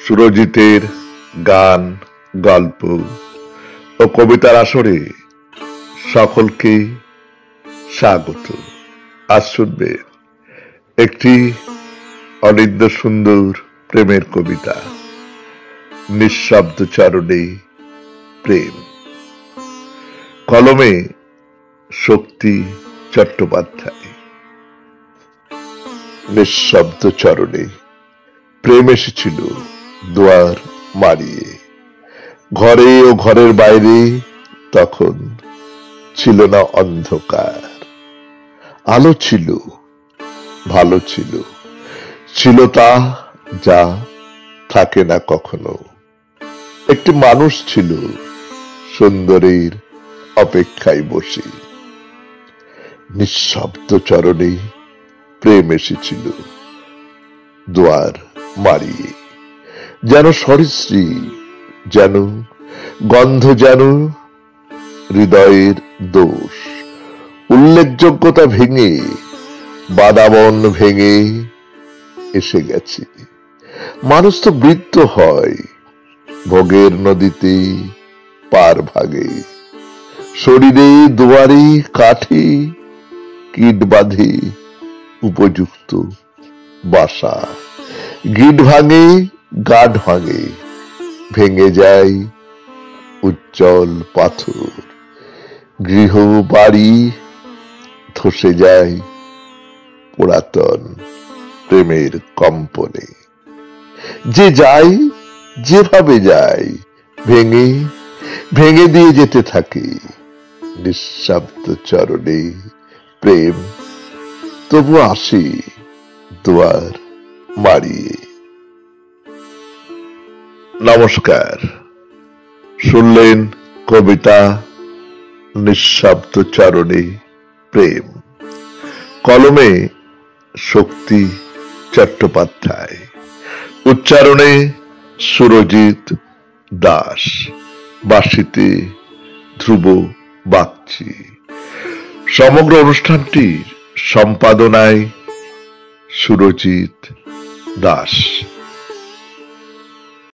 সুরজিতের গান, গল্প ও কবিতার আসরে সকলকে স্বাগত। আজ শুনবে একটি অনিদ্য সুন্দর প্রেমের কবিতা, নিঃশব্দ চরণে প্রেম। কলমে শক্তি চট্টোপাধ্যায়। নিঃশব্দ চরণে প্রেম এসেছিল দুয়ার মারিয়ে, ঘরে ও ঘরের বাইরে তখন ছিল না অন্ধকার। আলো ছিল, ভালো ছিল, ছিল তা যা থাকে না কখনো। একটি মানুষ ছিল সুন্দরীর অপেক্ষায় বসে। নিঃশব্দ চরণে প্রেম এসেছিল দুয়ার মারিয়ে, যেন সরীসৃপ, যেন গন্ধ, যেন হৃদয়ের দোষ। উল্লেখযোগ্যতা ভেঙে, বাদামন ভেঙে এসে গেছে। মানুষ তো বৃদ্ধ হয়, ভোগের নদীতে পার ভাগে। শরীরে দুয়ারে কাঠে কীট বাঁধে উপযুক্ত বাসা। গিট ভাঙে, গাঢ় ভাঙে, ভেঙে যায় উজ্জ্বল পাথর। গৃহ বাড়ি ধসে যায় পুরাতন প্রেমের কম্পনে। যে যায়, যেভাবে যায়, ভেঙে ভেঙে দিয়ে যেতে থাকে। নিঃশব্দ চরণে প্রেম তবু আসে দুয়ার মারিয়ে। নমস্কার, শুনলেন কবিতা নিঃশব্দ চরণে প্রেম। কলমে শক্তি চট্টোপাধ্যায়, উচ্চারণে সুরজিৎ দাস, বাঁশিতে ধ্রুব বাগচি। সমগ্র অনুষ্ঠানটির সম্পাদনায় সুরজিৎ দাস।